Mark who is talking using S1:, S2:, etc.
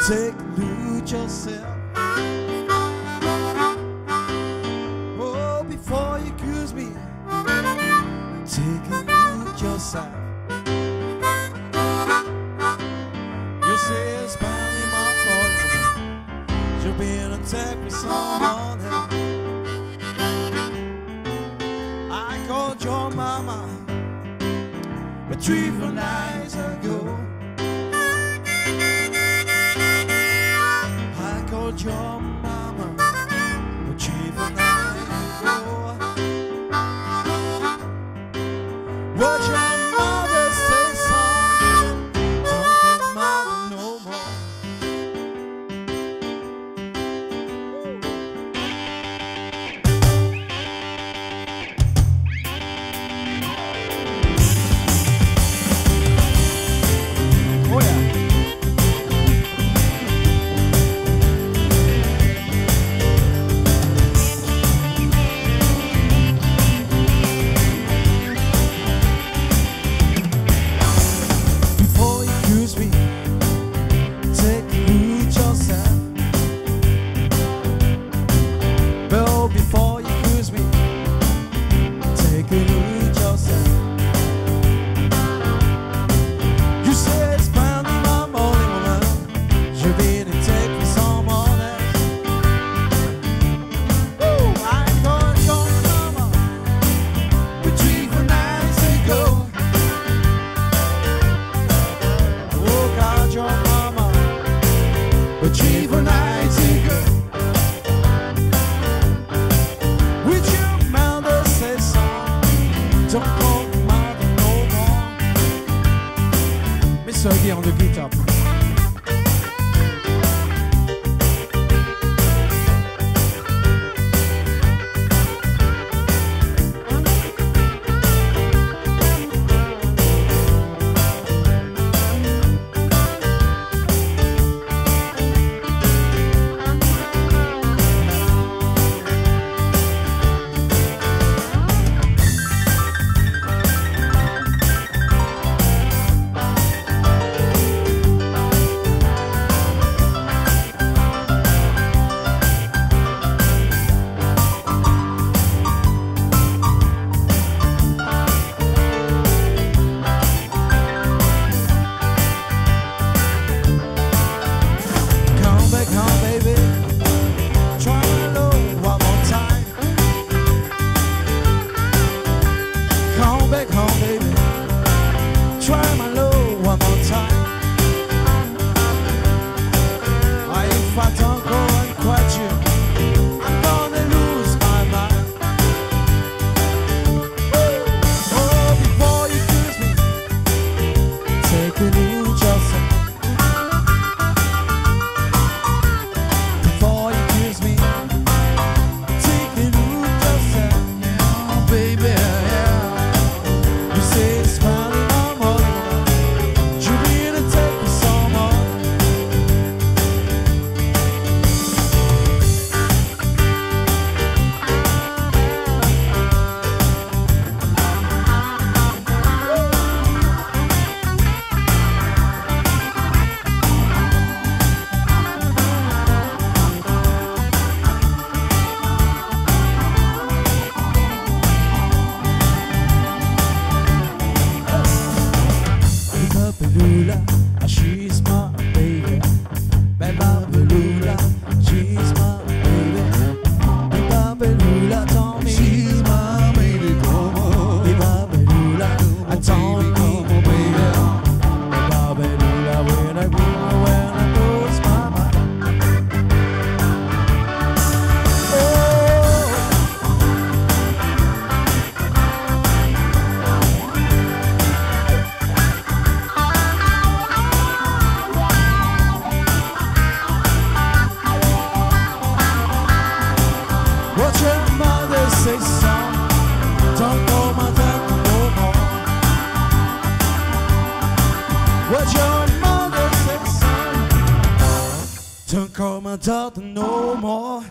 S1: Take a look yourself. Oh, before you accuse me, take a look yourself. You say it's finally my fault. You've been attacked with someone else. I called your mama, but 3-4 nights ago. I called your mama, but 3-4 nights ago. What your mother say, son? Don't come out no more. Oh yeah. Before you accuse me, take a look yourself. You say it's finally my morning, woman. You've been attacked with someone else. Woo! I called your mama, but 3-4 nights ago. Oh, called your mama, but 3-4 nights ago. Don't call me mother no more. Mr. Again on the guitar. Back home, baby. Try my love one more time. If I don't go and quit you, I'm gonna lose my mind. Oh, before you accuse me, take a look yourself. Before you accuse me, take a look yourself. Yeah, baby. Belula, she's my baby. Bella Belula, she's my baby. Bella Belula told me she's my baby. Bella Belula, I told me, baby. Bella Belula, when I go, when I close my mind. What your mother say, son? Don't call my dad no more. What your mother say, son? Don't call my daughter no more.